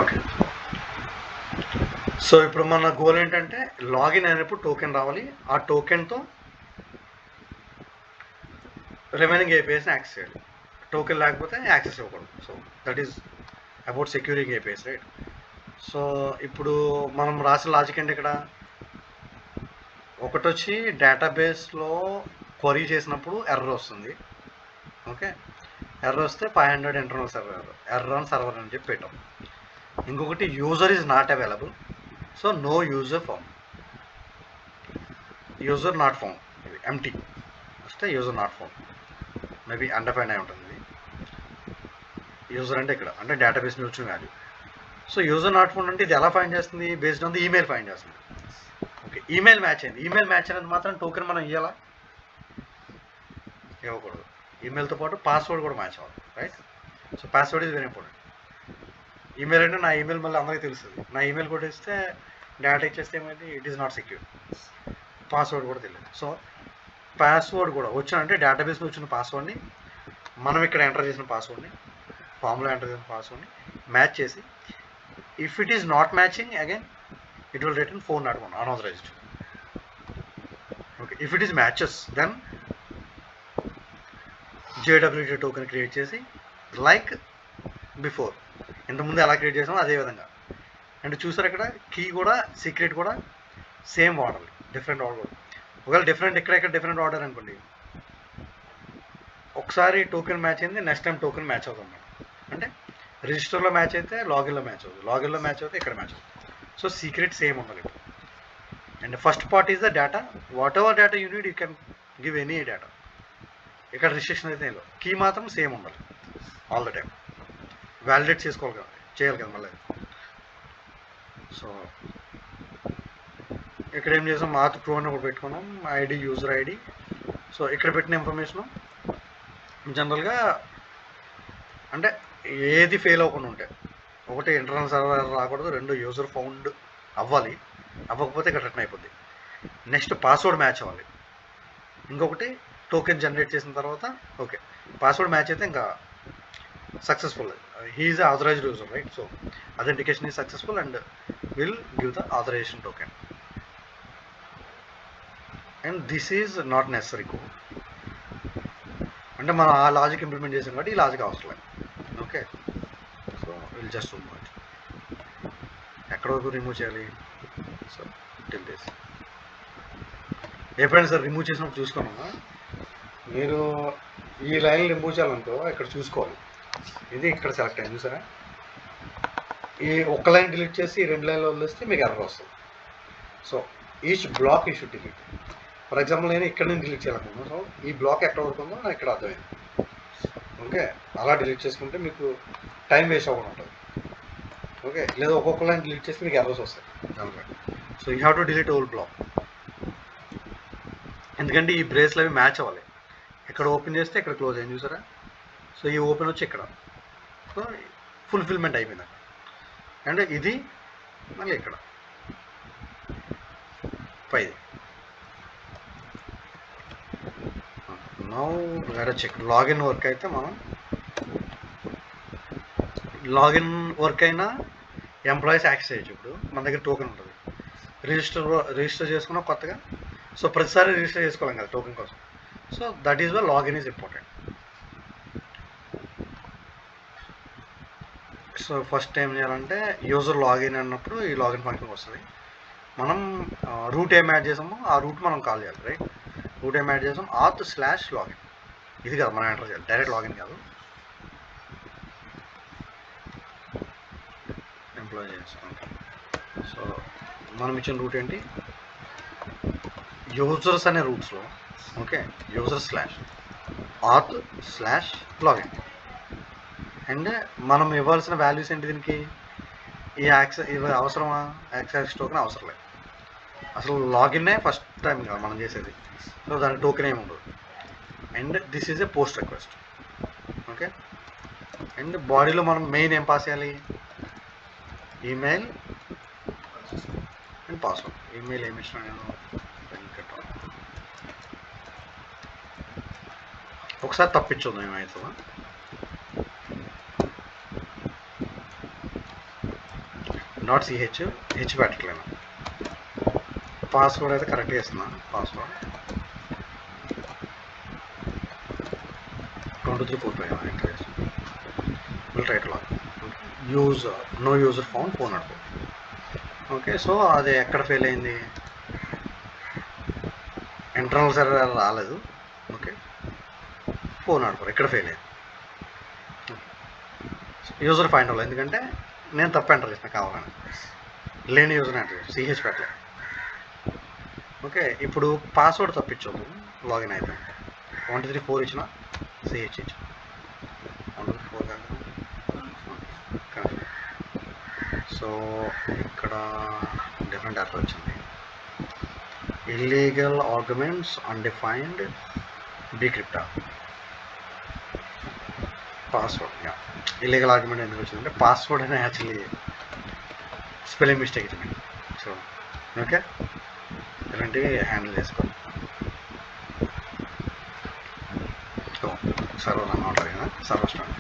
Okay, so ఇప్పుడు మన goal ఏంటంటే లాగిన్ అయినప్పుడు టోకెన్ రావాలి, ఆ టోకెన్తో రిమైనింగ్ ఏపీఎస్ని యాక్సెస్ చేయాలి. టోకెన్ లేకపోతే యాక్సెస్ ఇవ్వకూడదు. So that is about securing APS, right? So ఇప్పుడు మనం రాసిన లాజిక్ ఏంటి ఇక్కడ? ఒకటి వచ్చి డేటాబేస్లో క్వరీ చేసినప్పుడు ఎర్రర్ వస్తుంది. ఓకే, ఎర్రర్ వస్తే 500 internal server error on server అని చెప్పి పెట్టాం. ఇంకొకటి user is not available, so no user found, user not found, ఇది ఎంటీ వస్తే user not found, maybe undefined అయి ఉంటుంది. యూజర్ అంటే ఇక్కడ అంటే డేటాబేస్ నుంచి వచ్చిన value. So user not found అంటే ఇది ఎలా ఫైండ్ చేస్తుంది? Based on the email find చేస్తుంది. ఓకే, ఈమెయిల్ మ్యాచ్ అయింది. ఈమెయిల్ మ్యాచ్ అనేది మాత్రం టోకెన్ మనం ఇవ్వాలా? ఇవ్వకూడదు. ఈమెయిల్తో పాటు పాస్వర్డ్ కూడా మ్యాచ్ అవ్వాలి, right? So password is very important. Email అంటే నా ఈమెయిల్ మళ్ళీ అందరికీ తెలుస్తుంది. నా ఈమెయిల్ కూడా ఇస్తే డేటా ఇచ్చేస్తే ఏమైంది? It is not secure. Password కూడా తెలియదు. సో పాస్వర్డ్ కూడా వచ్చినంటే డేటాబేస్లో వచ్చిన పాస్వర్డ్ని మనం ఇక్కడ ఎంటర్ చేసిన పాస్వర్డ్ని, ఫామ్లో ఎంటర్ చేసిన పాస్వర్డ్ని మ్యాచ్ చేసి, if it is not matching again it will return 401 unauthorized. Okay, if it is matches then JWT token create చేసి లైక్ బిఫోర్ ఇంతకుముందు ఎలా క్రియేట్ చేసామో అదే విధంగా. అండ్ చూసారు ఇక్కడ కీ కూడా సీక్రెట్ కూడా సేమ్ వాడాలి, డిఫరెంట్ వాడకూడదు. ఒకవేళ డిఫరెంట్ ఇక్కడ డిఫరెంట్ ఆర్డర్ అనుకోండి, ఒకసారి టోకెన్ మ్యాచ్ అయింది, నెక్స్ట్ టైం టోకెన్ మ్యాచ్ అవుతుంది. అంటే రిజిస్టర్లో మ్యాచ్ అయితే లాగిన్లో మ్యాచ్ అవుతుంది, లాగిన్లో మ్యాచ్ అయితే ఇక్కడ మ్యాచ్ అవుతుంది. సో సీక్రెట్ సేమ్ ఉండాలి. And first part is the data, what ever data you need you can give any data. ఇక్కడ రిస్ట్రిక్షన్ అయితే లేదు, కీ మాత్రం సేమ్ ఉండాలి ఆల్ ద టైమ్. వ్యాలిడేట్ చేసుకోవాలి కదా, చేయాలి కదా మళ్ళీ. సో ఇక్కడ ఏం చేసాం? ఆత్ ప్రో అని ఒకటి పెట్టుకున్నాం, ఐడి యూజర్ ఐడి. సో ఇక్కడ పెట్టిన ఇన్ఫర్మేషను జనరల్గా అంటే ఏది ఫెయిల్ అవ్వకుండా ఉంటాయి. ఒకటి ఇంటర్నల్ సర్వర్ రాకూడదు, రెండు యూజర్ ఫౌండ్ అవ్వాలి, అవ్వకపోతే ఇక్కడ రిటర్న్ అయిపోద్ది. నెక్స్ట్ పాస్వర్డ్ మ్యాచ్ అవ్వాలి. ఇంకొకటి టోకెన్ జనరేట్ చేసిన తర్వాత ఓకే పాస్వర్డ్ మ్యాచ్ అయితే ఇంకా successful, he is authorized user, right? So authentication is successful and will give the authorization token. And this is not necessary code, అంటే మనం ఆ లాజిక్ ఇంప్లిమెంట్ చేసాం కాబట్టి ఈ లాజిక్ అవసరం లేదు. Okay, so will just remove it. ఎక్కడ వరకు రిమూవ్ చేయాలి? So till this. ఎప్పుడైనా సార్ రిమూవ్ చేసినప్పుడు చూసుకున్నామా, మీరు ఈ లైన్ రిమూవ్ చేయాలనుకో ఇక్కడ చూసుకోవాలి. ఇది ఇక్కడ సెలెక్ట్ అయింది చూసారా? ఈ ఒక్క లైన్ డిలీట్ చేసి ఈ రెండు లైన్లు వదిలేస్తే మీకు ఎర్రర్ వస్తుంది. సో ఈచ్ బ్లాక్ ఈ షుడ్ డిలీట్. ఫర్ ఎగ్జాంపుల్ నేను ఇక్కడ నుంచి డిలీట్ చేయాలనుకున్నాను. సో ఈ బ్లాక్ ఎక్కడ వరకు ఉందో నాకు ఇక్కడ అర్థమైంది. ఓకే, అలా డిలీట్ చేసుకుంటే మీకు టైం వేస్ట్ అవ్వకుండా ఉంటుంది. ఓకే, లేదా ఒక్కొక్క లైన్ డిలీట్ చేస్తే మీకు ఎర్రర్స్ వస్తాయి దానిపై. So you have to delete whole block, ఎందుకంటే ఈ బ్రేస్లు అవి మ్యాచ్ అవ్వాలి. ఇక్కడ ఓపెన్ చేస్తే ఇక్కడ క్లోజ్ అయింది చూసారా? సో ఈ ఓపెన్ వచ్చి ఇక్కడ, సో ఫుల్ఫిల్మెంట్ అయిపోయింది. అండ్ ఇది మళ్ళీ ఇక్కడ పైది. Now let check login work అయితే మనం లాగిన్ వర్క్ అయినా ఎంప్లాయీస్ యాక్సెస్ చేయొచ్చు. ఇప్పుడు మన దగ్గర టోకెన్ ఉంటుంది, రిజిస్టర్ చేసుకున్నా కొత్తగా. సో ప్రతిసారి రిజిస్టర్ చేసుకోలేం కదా టోకెన్ కోసం. So that is why login is important. So first ఏం చేయాలంటే యూజర్ లాగిన్ అన్నప్పుడు ఈ లాగిన్ ఫంక్షన్ వస్తుంది. మనం రూట్ ఏం యాడ్ చేసామో ఆ రూట్ మనం కాల్ చేయాలి, రైట్? రూట్ ఏం యాడ్ చేసాం auth/login. ఇది కదా మనం ఎంటర్ చేయాలి, డైరెక్ట్ లాగిన్ కాదు. ఎంప్లాయ్ చేస్తాం. సో మనం ఇచ్చిన రూట్ ఏంటి? యూజర్స్ అనే రూట్స్లో ఓకే user/auth/login. అండ్ మనం ఇవ్వాల్సిన వాల్యూస్ ఏంటి దీనికి? ఈ యాక్సెస్ ఇవి అవసరమా? యాక్సెస్ టోకెన్ అవసరం లేదు, అసలు లాగిన్నే ఫస్ట్ టైం కదా మనం చేసేది. సో దాని టోకెన్ ఏమి ఉండదు. And this is a post request. Okay, and బాడీలో మనం మెయిన్ ఏం పాస్ చేయాలి? Email and password. ఈమెయిల్ ఏమి ఇచ్చిన నేను ఒకసారి తప్పించుందాం ఏమవుతుందో. .ch H పెట్టట్లేను. పాస్వర్డ్ అయితే కరెక్ట్గా ఇస్తున్నాను. పాస్వర్డ్ 2345 ఎంటర్ చేస్తాను. Will try to log. No user found అడుగు. ఓకే, సో అది ఎక్కడ ఫెయిల్ అయింది? ఇంటర్నల్ సర్వర్ రాలేదు. ఓకే, ఫోన్ ఆడుకోరు, ఇక్కడ ఫెయిల్ అయింది. యూజర్ ఫైండ్ అవ్వలేదు, ఎందుకంటే నేను తప్పు ఎంటర్ చేసిన కావాలని. లేని యూజర్ ఎంటర్ చేసి సిహెచ్ పెట్టలేదు. ఓకే, ఇప్పుడు పాస్వర్డ్ తప్పించొద్దు, లాగిన్ అయితే 123 ఇచ్చిన సిహెచ్ ఇచ్చిన 124 కాదు. సో ఇక్కడ డిఫరెంట్ ఎర్రర్ వచ్చింది. Illegal arguments undefined Bcrypt password. Illegal argument ఎందుకు వచ్చిందంటే పాస్వర్డ్ అనే యాక్చువల్లీ స్పెల్లింగ్ మిస్టేక్ ఇచ్చింది. సో ఓకే, ఇలాంటివి హ్యాండిల్ చేసుకోవాలి. సర్వర్ రన్ అవుతుంది కదా, server start.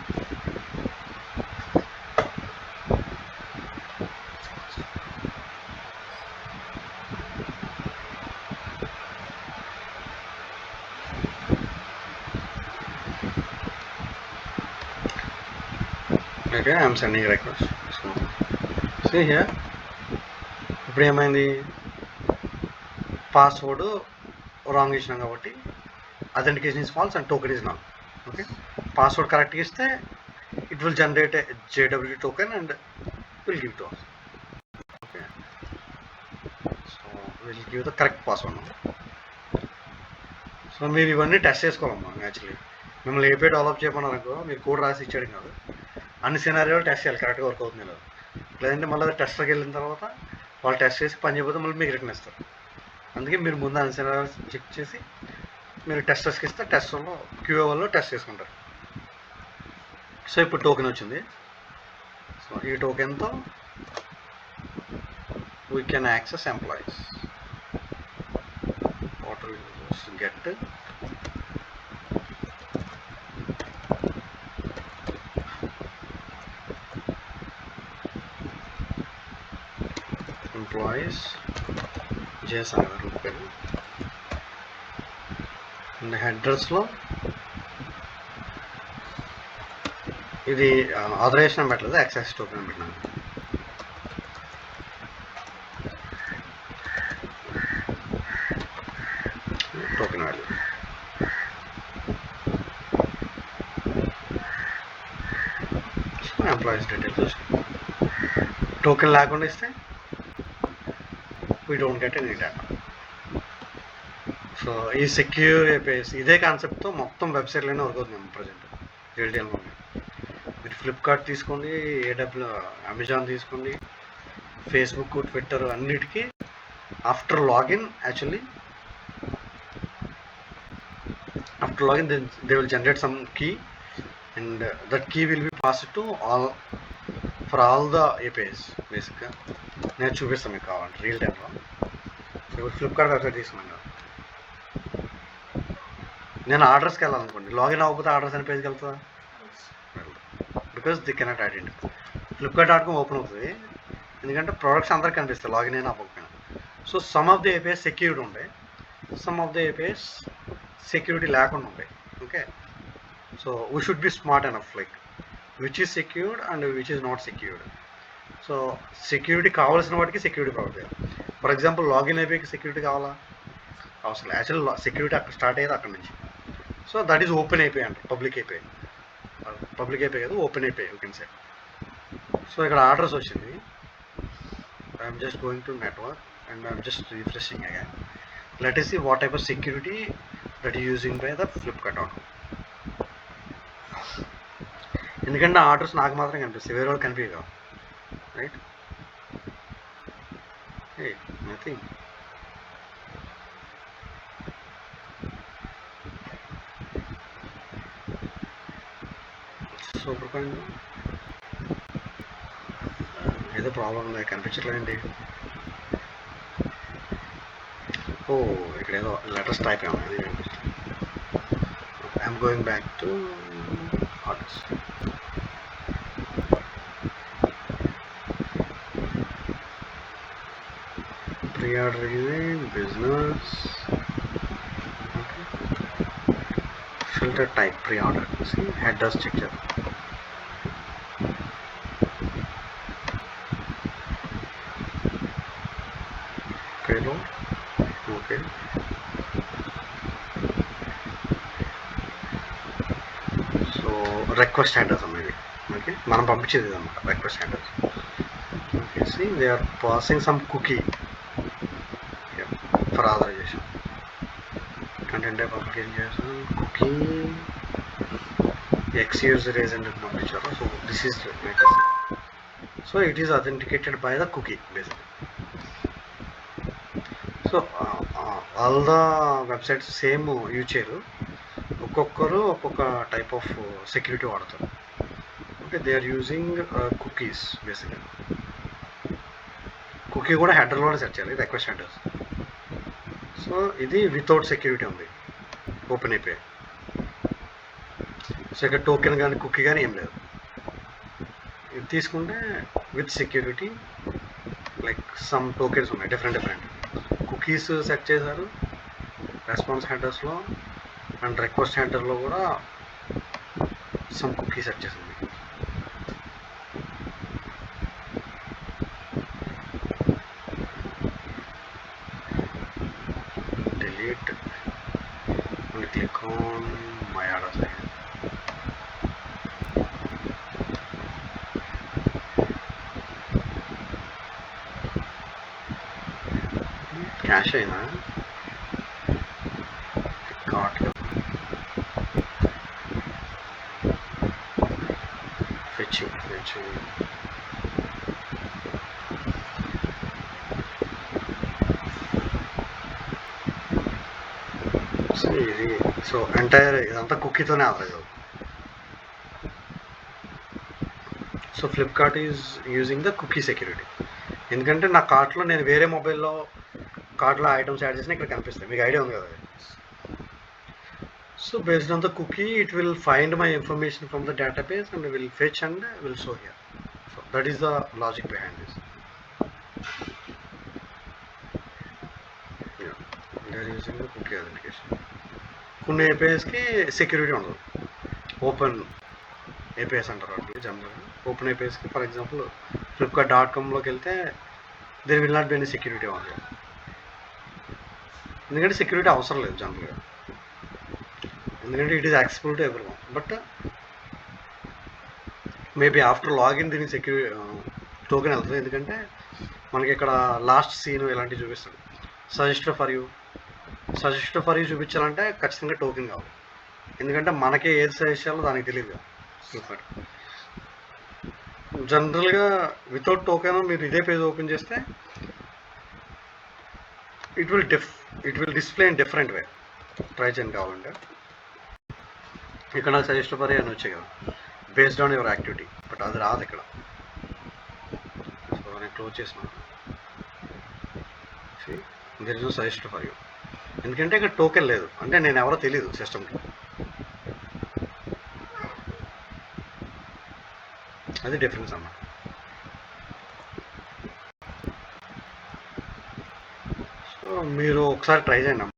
Okay, I'm sending request. So see here, ఇప్పుడు ఏమైంది? పాస్వర్డ్ రాంగ్ ఇచ్చినాం కాబట్టి authentication is false and token is not. Okay, password కరెక్ట్గా ఇస్తే it will generate a JWT token and will give to us. Okay, so will give the correct password. So మీరు ఇవన్నీ test చేసుకోవాలమ్మా. Actually మిమ్మల్ని AP develop చేయమన్నారనుకో, మీరు code రాసి ఇచ్చాడు కాదు, అన్ని సినారియోలు టెస్ట్ చేయాలి కరెక్ట్గా వర్క్ అవుతుంది లేదు. లేదంటే మళ్ళీ టెస్టర్కి వెళ్ళిన తర్వాత వాళ్ళు టెస్ట్ చేసి పని చేయకపోతే మళ్ళీ మీకు రిటర్న్ ఇస్తారు. అందుకే మీరు ముందు అన్ని సినారియోస్ చెక్ చేసి మీరు టెస్టర్స్కి ఇస్తే టెస్టర్లో QA వాళ్ళు టెస్ట్ చేసుకుంటారు. సో ఇప్పుడు టోకెన్ వచ్చింది. సో ఈ టోకెన్తో we can access employees. What will get employees JS అనే రూట్ పేరు. హెడ్రస్లో ఇది ఆథరైజేషన్ పెట్టలేదు, యాక్సెస్ టోకెన్ పెట్టినాను. Token value employees details. Token లేకుండా ఇస్తే we don't get any data. So ఈ సెక్యూర్ APIs ఇదే కాన్సెప్ట్తో మొత్తం వెబ్సైట్లోనే వర్క్ అవుతుంది ప్రజెంట్ JWTలో. మీరు ఫ్లిప్కార్ట్ తీసుకోండి, అమెజాన్ తీసుకోండి, ఫేస్బుక్, ట్విట్టర్ అన్నిటికీ after login they will generate some key and that key will be passed to all the APIs బేసిక్గా. నేను చూపిస్తాను మీకు కావాలంటే రియల్ టైంలో. ఇప్పుడు ఫ్లిప్కార్ట్ వెబ్సైట్ తీసుకున్నాను కదా, నేను ఆర్డర్స్కి వెళ్ళాలనుకోండి, లాగిన్ అవ్వకపోతే ఆర్డర్స్ అనే పేజ్కి వెళ్తుందా? Because they cannot identify. Flipkart.com open అవుతుంది, ఎందుకంటే ప్రోడక్ట్స్ అందరికి కనిపిస్తాయి లాగిన్ అయినా అవ్వకపోయినా. So some of the APIs secured ఉంటాయి, some of the APIs security లేకుండా ఉంటాయి. Okay, so we should be smart enough like which is secured and which is not secured. So security కావాల్సిన వాటికి security provide చేయాలి. For example login APIకి security కావాలా? అవసరం. Actual security అక్కడ start అయ్యేది అక్కడ నుంచి. So that is open API అంటారు, పబ్లిక్ API కాదు, open API you can say. So ఇక్కడ ఆర్డర్స్ వచ్చింది. I'm just going to network and I'm just refreshing again. Let us see what type of security that is using by the Flipkart.com. ఎందుకంటే orders నాకు మాత్రం కనిపిస్తాయి, వేరే వాళ్ళు కనిపించవు కావు, రైట్? నథింగ్. సూపర్ పాయింట్ ఏదో ప్రాబ్లం ఉంది, కనిపించట్లేదండి. ఇక్కడ ఏదో లెటర్స్ టైప్ ఏమో I'm going back to orders. Pre-order event, business, okay. Filter type pre-order. See, headers check check. Payload, okay. So request headers maybe, okay. మనం పంపించేది అన్నమాట request headers. Okay, see, they are passing some cookie for authorization. Content type application cookie X user agent పంపించారు. So this is so it is authenticated by the cookie basically. So all the websites same use చేయరు, ఒక్కొక్కరు ఒక్కొక్క type of security వాడతారు. Okay, they are using cookies బేసిక్గా. Cookie కూడా హెడర్లోనే set చేయాలి, request headers. So ఇది వితౌట్ సెక్యూరిటీ ఉంది ఓపెన్ అయిపోయి. సో ఇక్కడ టోకెన్ కానీ కుకీ కానీ ఏం లేదు. ఇది తీసుకుంటే with security like some tokens ఉన్నాయి డిఫరెంట్ కుకీస్ సెట్ చేశారు రెస్పాన్స్ హెడర్స్లో, అండ్ రిక్వెస్ట్ హెడర్లో కూడా సమ్ కుకీ సెట్ చేసింది. delete and click on my orders again. cache అయినా cart fetching ఇది. సో ఎంటైర్ ఇదంతా కుకీతోనే ఆవరేజ్ అవుతుంది. So Flipkart is using the cookie security. ఎందుకంటే నా కార్ట్లో నేను వేరే మొబైల్లో కార్ట్లో ఐటమ్స్ యాడ్ చేసినా ఇక్కడ కనిపిస్తాయి, మీకు ఐడియా ఉంది కదా. So based on the cookie it will find my information from the database and will fetch and will show here. So that is the logic behind this. They are using the cookie authentication. కొన్ని ఏపీఐస్కి security ఉండదు, open APIs అంటారు వాటికి జనరల్గా. Open ఏపీఐస్కి for example flipkart.comలోకి వెళ్తే there will not be any security ఉంది, ఎందుకంటే సెక్యూరిటీ అవసరం లేదు జనరల్గా, ఎందుకంటే it is accessible to everyone. But maybe after login దీనికి సెక్యూరిటీ టోకెన్ వెళ్తుంది, ఎందుకంటే మనకి ఇక్కడ లాస్ట్ సీన్ ఇలాంటివి చూపిస్తాడు. సజెస్టెడ్ ఫర్ యూ చూపించాలంటే ఖచ్చితంగా టోకెన్ కావాలి, ఎందుకంటే మనకే ఏది సజెస్ట్ చేయాలో దానికి తెలియదు ఫ్లిప్కార్ట్. జనరల్గా వితౌట్ టోకెన్ మీరు ఇదే పేజ్ ఓపెన్ చేస్తే it will display in different way. Try చేయండి కావాలంటే. ఇక్కడ నాకు సజెస్ట్ ఫర్ అని వచ్చాయి కదా, based on your activity, but అది రాదు ఇక్కడ. సో నేను క్లోజ్ చేసినాను. There is no suggest for you, ఎందుకంటే ఇక్కడ టోకెన్ లేదు, అంటే నేను ఎవరో తెలియదు సిస్టమ్కి. అది డిఫరెన్స్ అన్నమాట. సో మీరు ఒకసారి ట్రై చేయండి.